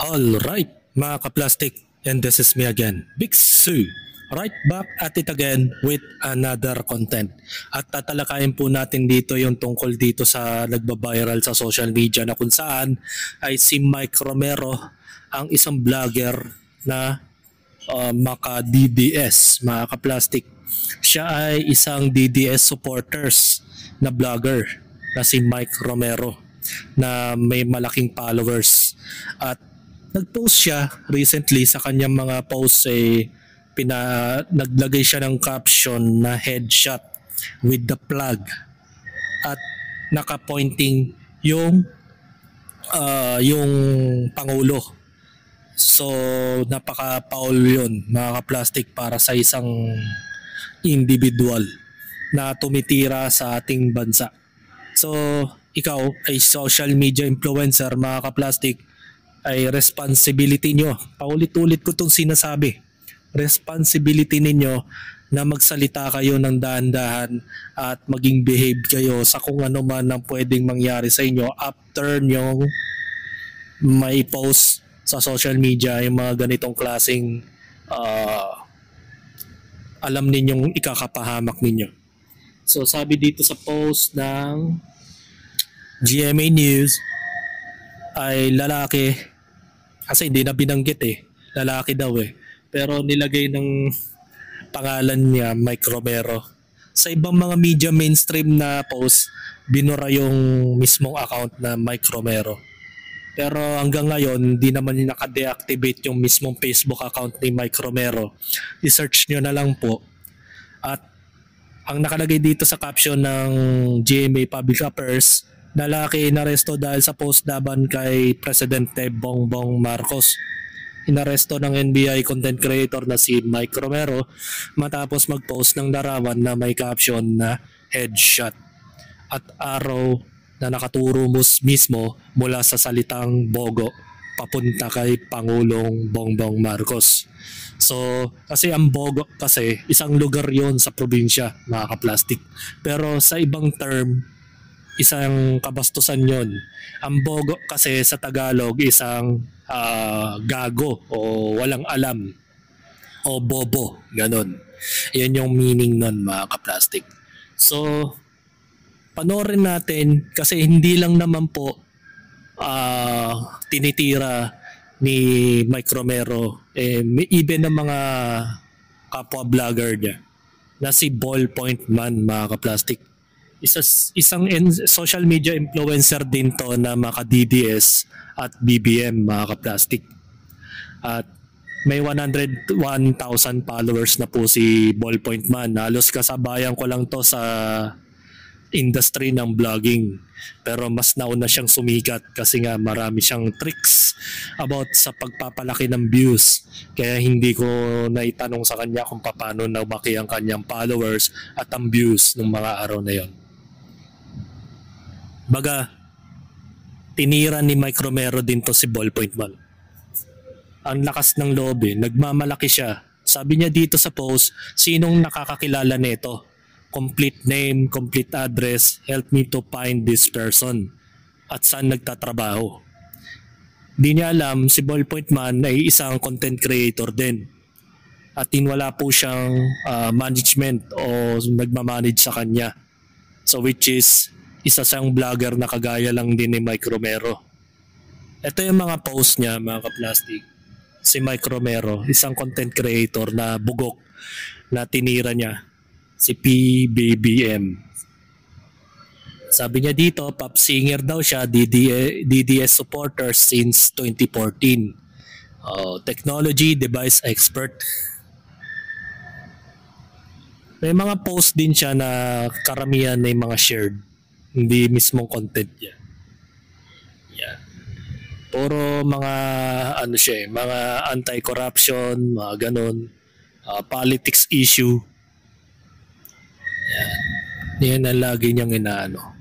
Alright, mga kaplastic, and this is me again, Big Sue. Right back at it again with another content. At tatalakayin po natin dito yung tungkol dito sa nagbabiral sa social media na kung saan ay si Mike Romero, ang isang vlogger na maka DDS, mga kaplastic. Siya ay isang DDS supporters na vlogger na si Mike Romero na may malaking followers. At nag-post siya recently sa kanyang mga posts naglagay siya ng caption na headshot with the plug at naka-pointing yung Pangulo. So napaka-foul yun, mga ka-plastic, para sa isang individual na tumitira sa ating bansa. So ikaw ay social media influencer, mga ka-plastic, ay responsibility nyo. Paulit-ulit ko itong sinasabi. Responsibility ninyo na magsalita kayo ng dahan-dahan at maging behave kayo sa kung ano man ang pwedeng mangyari sa inyo after nyong may post sa social media yung mga ganitong klaseng alam ninyong ikakapahamak ninyo. So sabi dito sa post ng GMA News ay lalaki, kasi hindi na binanggit lalaki daw pero nilagay ng pangalan niya Mike Romero. Sa ibang mga media mainstream na post, binura yung mismong account na Mike Romero. Pero hanggang ngayon, hindi naman naka-deactivate yung mismong Facebook account ni Mike Romero. I-search nyo na lang po. At ang nakalagay dito sa caption ng GMA Public Affairs, lalaki inaresto dahil sa post laban kay Presidente Bongbong Marcos. Inaresto ng NBI content creator na si Mike Romero matapos mag-post ng larawan na may caption na headshot at arrow na nakaturo mismo mula sa salitang bogo papunta kay Pangulong Bongbong Marcos. So kasi ang bogo kasi isang lugar yon sa probinsya, mga ka-plastic. Pero sa ibang term, isang kabastusan yon. Ang bogo kasi sa Tagalog isang gago o walang alam o bobo, ganon. Yan yung meaning nun, mga ka-plastic. So panoorin natin kasi hindi lang naman po tinitira ni Mike Romero, even ng mga kapwa vlogger niya na si Ballpoint Man, mga ka-plastic. Isang social media influencer din to na maka DDS at BBM, mga ka-plastic. At may 101,000 followers na po si Ballpoint Man. Halos kasabayan ko lang to sa industry ng vlogging. Pero mas nauna siyang sumikat kasi nga marami siyang tricks about sa pagpapalaki ng views. Kaya hindi ko naitanong sa kanya kung paano lumaki ang kanyang followers at ang views ng mga araw na yon. Baga, tinira ni Mike Romero din to si Ballpoint Man. Ang lakas ng loob nagmamalaki siya. Sabi niya dito sa post, sinong nakakakilala nito? Complete name, complete address, help me to find this person. At saan nagtatrabaho? Di niya alam, si Ballpoint Man ay isang content creator din. At wala po siyang management o nagmamanage sa kanya. So which is isa siyang vlogger na kagaya lang din ni Mike Romero. Ito yung mga post niya, mga ka-plastic. Si Mike Romero, isang content creator na bugok na tinira niya si PBBM. Sabi niya dito, pop singer daw siya, DDS supporter since 2014. Technology device expert. May mga post din siya na karamihan na mga shared, hindi mismong content niya. Yeah. Puro mga mga anti-corruption, mga ganon, politics issue. Yan ang lagi niyang inaano.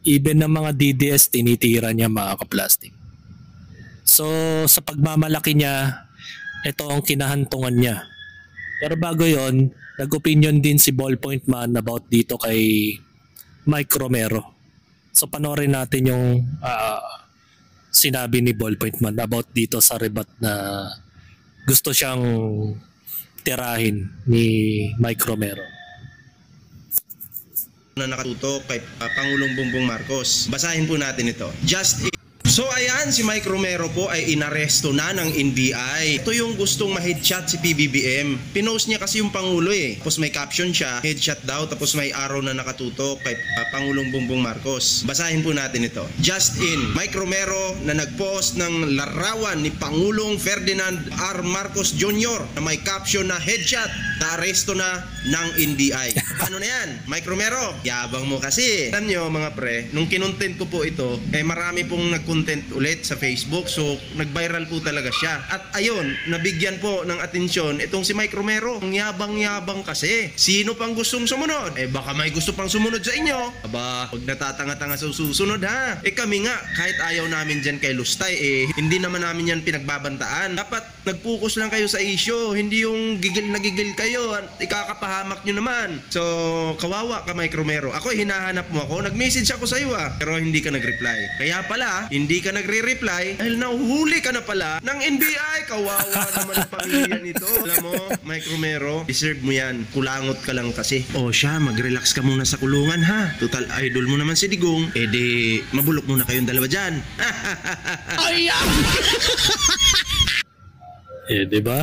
Even ng mga DDS tinitira niya, mga ka-plastic. So sa pagmamalaki niya, ito ang kinahantungan niya. Pero bago yon, nag-opinion din si Ballpoint Man about dito kay Mike Romero. So panoorin natin yung sinabi ni Ballpoint Man about dito sa rebat na gusto siyang tirahin ni Mike Romero. Na nakatutok kay Pangulong Bongbong Marcos. Basahin po natin ito. So ayan, si Mike Romero po ay inaresto na ng NBI. Ito yung gustong ma-headshot si PBBM. Pinost niya kasi yung Pangulo Tapos may caption siya, headshot daw, tapos may arrow na nakatutok kay Pangulong Bongbong Marcos. Basahin po natin ito. Just in, Mike Romero na nagpost ng larawan ni Pangulong Ferdinand R. Marcos Jr. na may caption na headshot, na-aresto na ng NBI. Ano na yan? Mike Romero, yabang mo kasi. Alam nyo mga pre, nung kinontent ko po ito, marami pong nag-content ulit sa Facebook. So, nag-viral po talaga siya. At ayun, nabigyan po ng atensyon itong si Mike Romero. Ang yabang-yabang kasi. Sino pang gustong sumunod? Baka may gusto pang sumunod sa inyo. Aba, huwag natatanga-tanga sa susunod ha. Kami nga, kahit ayaw namin dyan kay Lustay, hindi naman namin yan pinagbabantaan. Dapat nag-focus lang kayo sa issue. Hindi yung gigil na gigil kayo at ikakapahamak nyo naman. So, kawawa ka Mike Romero. Ako, hinahanap mo ako. Nag-message ako sa iyo pero hindi ka nag-reply. Kaya pala, hindi ka nagre-reply dahil nahuhuli ka na pala ng NBI. Kawawa naman ang pamilya nito. Alam mo, Mike Romero, deserve mo yan. Kulangot ka lang kasi. Siya, mag-relax ka muna sa kulungan ha. Total idol mo naman si Digong. Di, mabulok muna kayong dalawa dyan. Diba?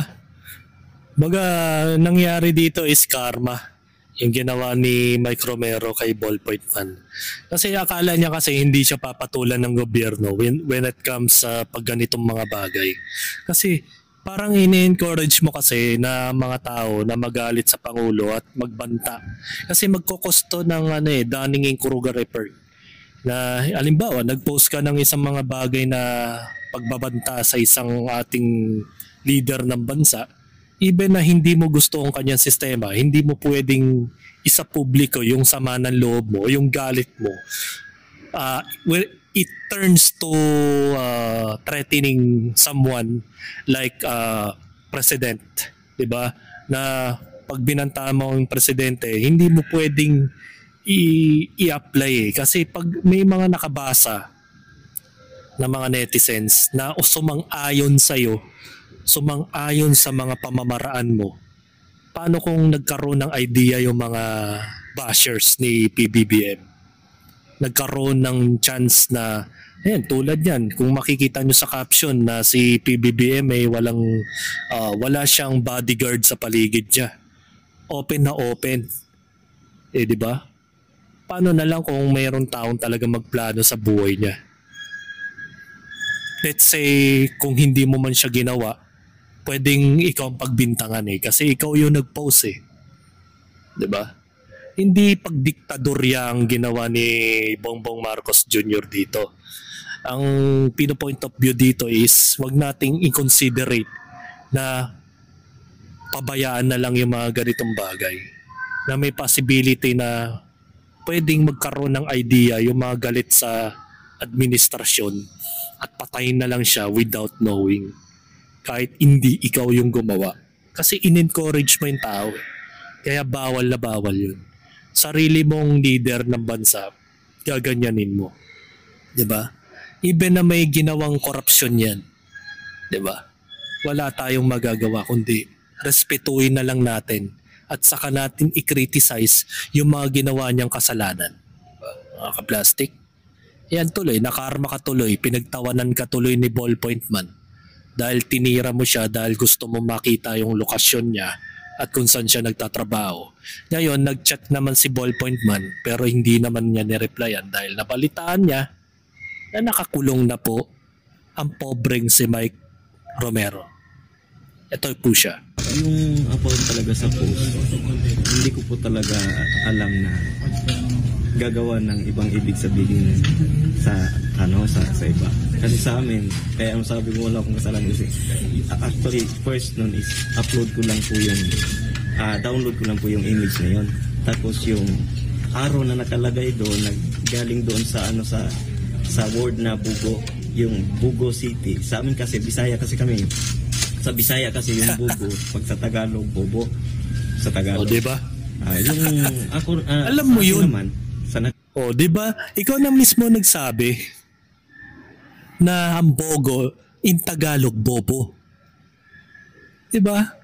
Baga, nangyari dito is karma. Yung ginawa ni Mike Romero kay Ballpoint Man. Kasi akala niya kasi hindi siya papatulan ng gobyerno when it comes sa pagganitong mga bagay. Kasi parang ini-encourage mo kasi na mga tao na magalit sa Pangulo at magbanta. Kasi magkokosto ng Dunning-Kruger report. Na halimbawa, nag-post ka ng isang mga bagay na pagbabanta sa isang ating leader ng bansa, even na hindi mo gusto ang kanyang sistema, hindi mo pwedeng isa publiko yung sama ng loob mo, yung galit mo. It turns to threatening someone like president, 'di ba? Na pag binanta mo ang presidente, hindi mo pwedeng i-apply kasi pag may mga nakabasa na mga netizens na sumang-ayon sa'yo, sumang-ayon sa mga pamamaraan mo, paano kung nagkaroon ng idea yung mga bashers ni PBBM? Nagkaroon ng chance na, tulad yan, kung makikita nyo sa caption na si PBBM ay wala siyang bodyguard sa paligid niya. Open na open. Di ba? Paano na lang kung mayroon taong talaga magplano sa buhay niya? Let's say, kung hindi mo man siya ginawa, pwedeng ikaw ang pagbintangan kasi ikaw yung nag-post 'di ba? Hindi pagdiktadorya ang ginawa ni Bongbong Marcos Jr. dito. Ang pino-point of view dito is wag nating i-considerate na pabayaan na lang yung mga ganitong bagay. Na may possibility na pwedeng magkaroon ng idea yung mga galit sa administrasyon at patayin na lang siya without knowing. Kahit hindi ikaw yung gumawa. Kasi in-encourage mo yung tao. Kaya bawal na bawal yun. Sarili mong leader ng bansa, gaganyanin mo. 'Di ba? Even na may ginawang korupsyon yan. 'Di ba? Wala tayong magagawa kundi respetuhin na lang natin at saka natin i-criticize yung mga ginawa niyang kasalanan. Mga ka-plastic. Yan tuloy, nakarma ka tuloy, pinagtawanan ka tuloy ni Ballpoint Man. Dahil tinira mo siya dahil gusto mo makita yung lokasyon niya at kung saan siya nagtatrabaho. Ngayon, nag-chat naman si Ballpoint Man pero hindi naman niya nireplyan dahil nabalitaan niya na nakakulong na po ang pobreng si Mike Romero. Ito po siya. Yung about talaga sa post, hindi ko po talaga alam na gagawa ng ibang ibig sabihin sa iba. Kasi sa amin, kaya ang sabi ko wala akong kasalanan kasi actually first nun is upload ko lang po yung download ko lang po yung image na yun. Tapos yung arrow na nakalagay doon, galing doon sa sa word na Bugo, yung Bugo City. Sa amin kasi Bisaya kasi kami. Sa Bisaya kasi yung Bugo, pag sa Tagalog Bobo. Sa Tagalog. O, diba? Yung ako alam mo yun naman, diba? Ikaw na mismo nagsabi na ang bogo in Tagalog bobo. Diba?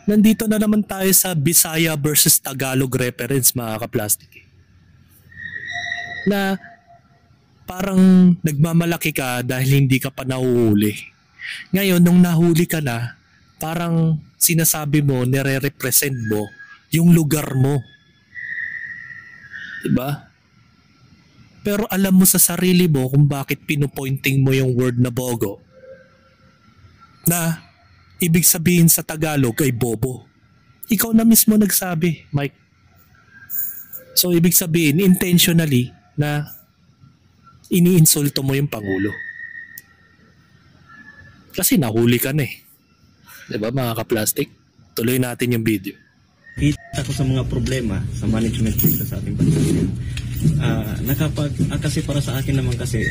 Nandito na naman tayo sa Bisaya versus Tagalog reference, mga kaplastic. Na parang nagmamalaki ka dahil hindi ka pa nahuhuli. Ngayon, nung nahuli ka na, parang sinasabi mo, nire-represent mo yung lugar mo. Diba? Pero alam mo sa sarili mo kung bakit pinupointing mo yung word na bogo. Na ibig sabihin sa Tagalog ay bobo. Ikaw na mismo nagsabi, Mike. So ibig sabihin intentionally na iniinsulto mo yung Pangulo. Kasi nahuli ka na eh. Diba mga ka-plastic? Tuloy natin yung video. Kita ko sa mga problema sa management dito sa ating bansa. Kasi para sa akin naman kasi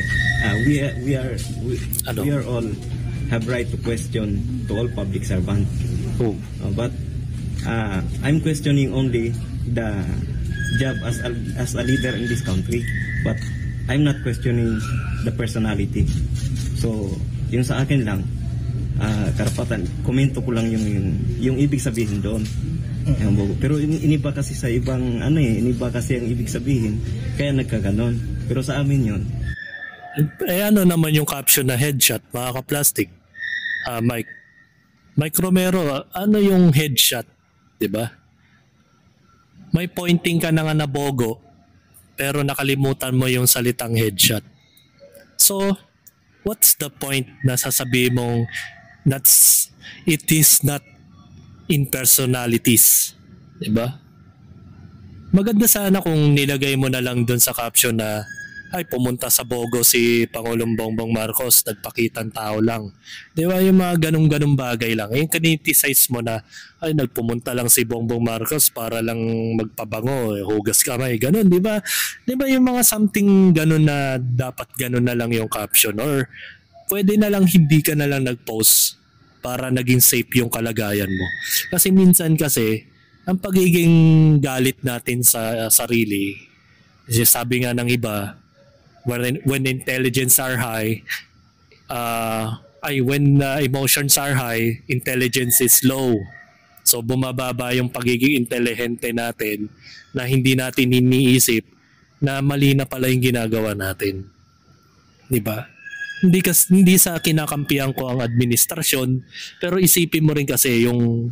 we are all have right to question to all public servant. But I'm questioning only the job as a leader in this country, but I'm not questioning the personality. So yung sa akin lang karapatan, komento ko lang yung ibig sabihin doon. Pero iniba kasi sa ibang iniba kasi ang ibig sabihin kaya nagkaganon. Pero sa amin yun. Ano naman yung caption na headshot, mga ka-plastic? Mike Romero, ano yung headshot? Diba? May pointing ka na nga na bogo pero nakalimutan mo yung salitang headshot. So, what's the point na sasabihin mong it is not in personalities, diba? Maganda sana kung nilagay mo na lang dun sa caption na ay pumunta sa bogo si Pangulong Bongbong Marcos, nagpakitang tao lang. Diba yung mga ganung-ganung bagay lang. Yung kaniticize mo na ay nagpumunta lang si Bongbong Marcos para lang magpabango, hugas kamay, ganun, diba? Diba yung mga something ganun na dapat ganun na lang yung caption, or pwede na lang hindi ka na lang nag-post para naging safe yung kalagayan mo. Kasi minsan kasi, ang pagiging galit natin sa sarili, sabi nga ng iba, when intelligence are high, when emotions are high, intelligence is low. So bumababa yung pagiging intelihente natin na hindi natin iniisip na mali na pala yung ginagawa natin. Diba? Hindi sa kinakampihan ko ang administrasyon, pero isipin mo rin kasi yung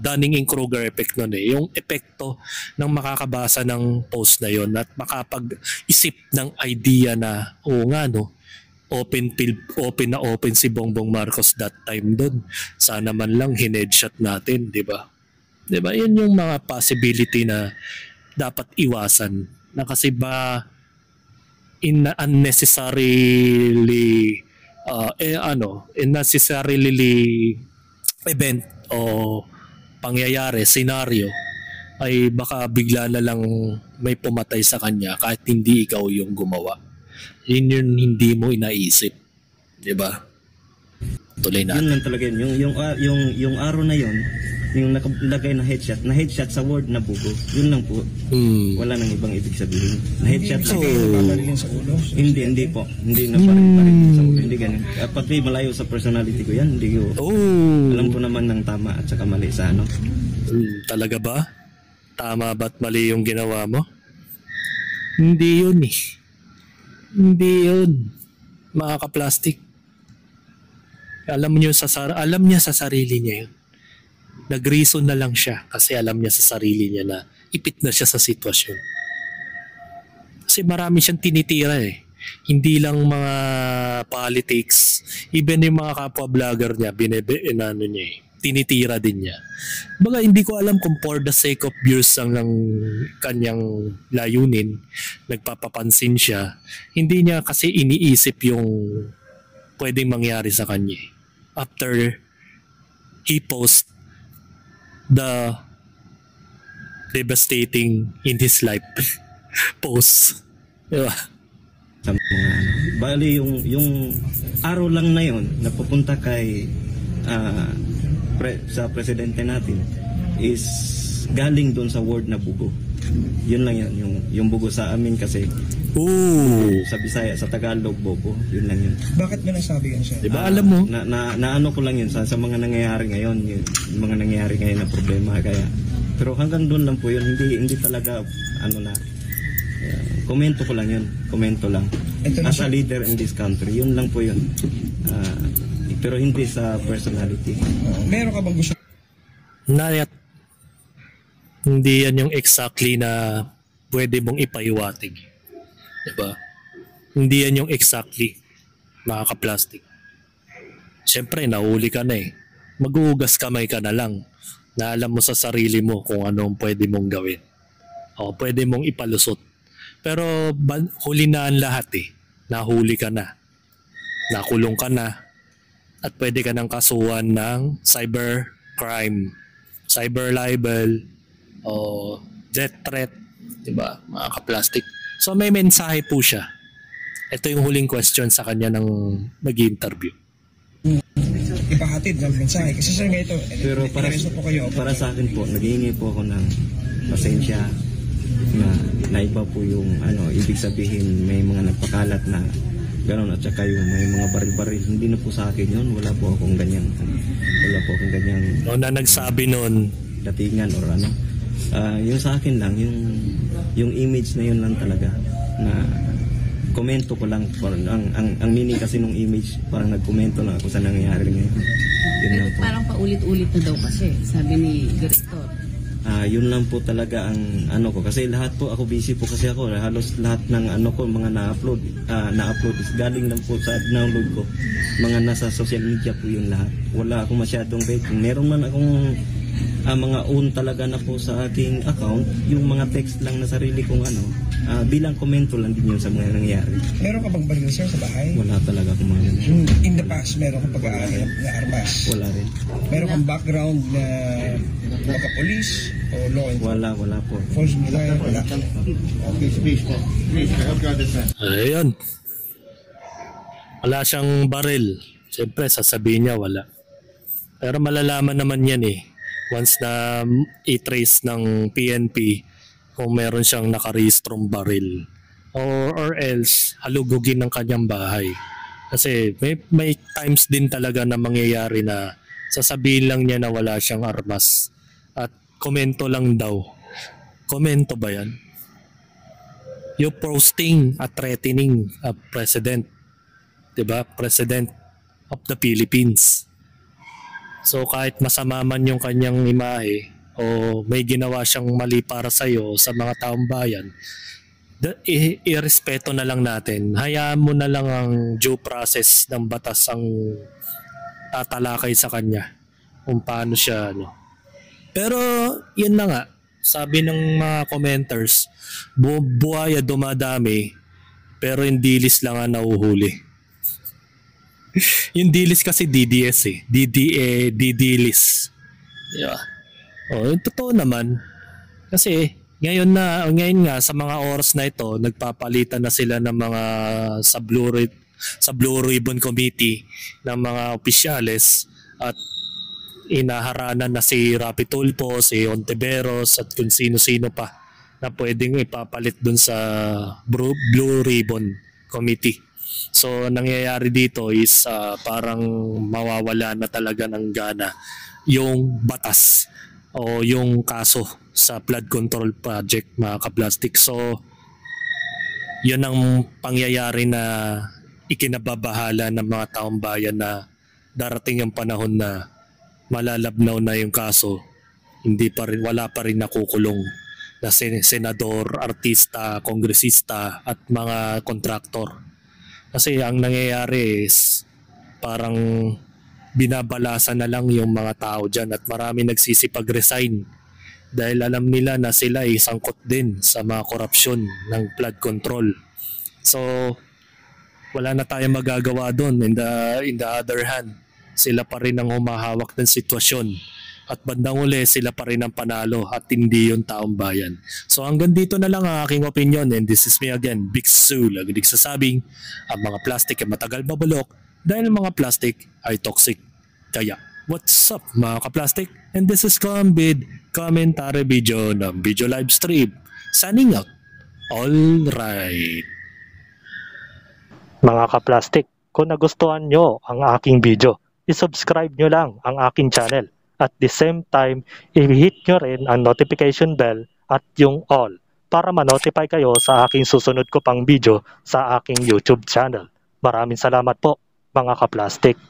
Dunning-Kruger effect nun eh, yung epekto ng makakabasa ng post na yon at makapag-isip ng idea na open si Bongbong Marcos that time doon. Sana man lang hinedshot natin, di ba? Di ba? Yun yung mga possibility na dapat iwasan na kasi ba unnecessarily event o pangyayari, scenario ay baka bigla na lang may pumatay sa kanya kahit hindi ikaw yung gumawa. Yun yung hindi mo inaisip, di ba? Tuloy natin. Yun lang talaga yun. Yung araw na yun, yung nakalagay na headshot sa word na bugo, yun lang po. Wala nang ibang ibig sabihin. Na headshot lang. Sa ulo? Hindi po. Hindi na parin sa ulo. Hindi ganun. Pati malayo sa personality ko yan. Hindi ko. Alam ko naman ng tama at saka mali sa ano. Talaga ba? Tama ba't mali yung ginawa mo? Hindi yun eh. Hindi yun. Mga ka-plastic. Alam niya sa sarili niya yun. Nag-reason na lang siya kasi alam niya sa sarili niya na ipit na siya sa sitwasyon. Kasi marami siyang tinitira eh. Hindi lang mga politics, even yung mga kapwa-vlogger niya, niya eh. Tinitira din niya. Baga hindi ko alam kung for the sake of views ang ng kanyang layunin, nagpapapansin siya. Hindi niya kasi iniisip yung pwedeng mangyari sa kanya. After he post the devastating in his life post. Diba? Sa mga bali yung araw lang na yon napupunta kay sa presidente natin is galing doon sa word na bugo. Yun lang yan, yung bugo sa amin kasi Ooh. Sa Bisaya, sa Tagalog, bobo. Yun lang yun. Bakit mo nasabi yan, sir? Diba alam mo? Na ano ko lang yun sa mga nangyayari ngayon, yung mga nangyayari ngayon na problema. Kaya, pero hanggang doon lang po yun. Hindi talaga, ano na, komento ko lang yun. Komento lang. As a leader in this country, yun lang po yun. Pero hindi sa personality. Meron ka bang gusto? Nayat. Hindi yan yung exactly na pwede mong ipaiwatig. Diba? Hindi yan yung exactly mga ka-plastic. Siyempre, nahuli ka na eh. Maghuhugas kamay ka na lang na alam mo sa sarili mo kung anong pwede mong gawin. O pwede mong ipalusot. Pero huli na ang lahat eh. Nahuli ka na. Nakulong ka na. At pwede ka nang kasuhan ng cyber crime, cyber libel, o death threat, diba, mga ka-plastic. So may mensahe po siya. Ito yung huling question sa kanya ng nag-interview. Ipahatid ng mensahe. Kasi sir, nga ito, pero para sa akin po, naghihingi po ako ng pasensya na iba po yung ibig sabihin may mga nagpakalat na gano'n at saka yung may mga baril-baril. Hindi na po sa akin yun. Wala po akong ganyan. O na nagsabi nun. Datingan or ano. Yung sa akin lang, yung image na yun lang talaga na komento ko lang. Ang meaning kasi nung image, parang nagkomento lang ako sa nangyayari ngayon. Yun lang po. Parang paulit-ulit na daw kasi, sabi ni Director. Yun lang po talaga ang ano ko kasi lahat po ako busy po kasi ako halos lahat ng ko mga na-upload is galing lang po sa download ko mga nasa social media po yung lahat. Wala akong masyadong rating. Meron man akong mga own talaga na po sa aking account, yung mga text lang na sarili kong bilang komento lang din yun sa mga nangyayari. Meron ka bang baril, sir, sa bahay? Wala talaga akong mga ganun. In the past, meron kang pag-aaral na armas? Wala rin. Meron kang background na pagka-police o law enforcement? Wala po. Force military? Wala. Okay, speech po. Please, I have got this one. Ayun. Wala siyang baril. Siyempre, sasabihin niya wala. Pero malalaman naman yan eh. Once na i-trace ng PNP kung meron siyang nakarehistrong baril. Or else, halugugin ng kanyang bahay. Kasi may times din talaga na mangyayari na sasabihin lang niya na wala siyang armas. At komento lang daw. Komento ba yan? Yung posting at threatening a president. Diba? President of the Philippines. So kahit masama man yung kanyang imahe o may ginawa siyang mali para sa iyo sa mga taong bayan, irespeto na lang natin. Hayaan mo na lang ang due process ng batas ang tatalakay sa kanya kung paano siya Pero yun na nga, sabi ng mga commenters, buhaya dumadami pero yung dilis lang ang nauhuli. Yung dilis kasi DDS eh. DDLIS. Yeah. Yung totoo naman. Kasi ngayon nga sa mga oras na ito, nagpapalitan na sila ng mga sa Blue Ribbon Committee ng mga opisyales at inaharanan na si Rapi Tulfo, si Ontiveros at kung sino-sino pa na pwedeng ipapalit dun sa Blue Ribbon Committee. So nangyayari dito is parang mawawala na talaga ng gana yung batas o yung kaso sa flood control project, mga ka-plastic. So yun ang pangyayari na ikinababahala ng mga taong bayan na darating yung panahon na malalabnaw na yung kaso, wala pa rin nakukulong na senador, artista, kongresista at mga kontraktor. Kasi ang nangyayari is parang binabalasan na lang yung mga tao dyan at marami nagsisipag-resign dahil alam nila na sila ay sangkot din sa mga korupsyon ng flood control. So wala na tayong magagawa doon. In the other hand, sila pa rin ang humahawak ng sitwasyon at bandang uli sila pa rin ang panalo at hindi yung taong bayan. So hanggang dito na lang ang aking opinion, and this is me again, Big Sue, lagi nagsasabing ang mga plastic ay matagal babulok dahil ang mga plastic ay toxic. Kaya what's up mga ka-plastic? And this is Combid Commentary Video ng Video Live Stream. Signing out. All right. Mga kaplastik, kung nagustuhan nyo ang aking video, isubscribe nyo lang ang aking channel. At the same time, i-hit nyo rin ang notification bell at yung all para ma-notify kayo sa aking susunod ko pang video sa aking YouTube channel. Maraming salamat po, mga kaplastik.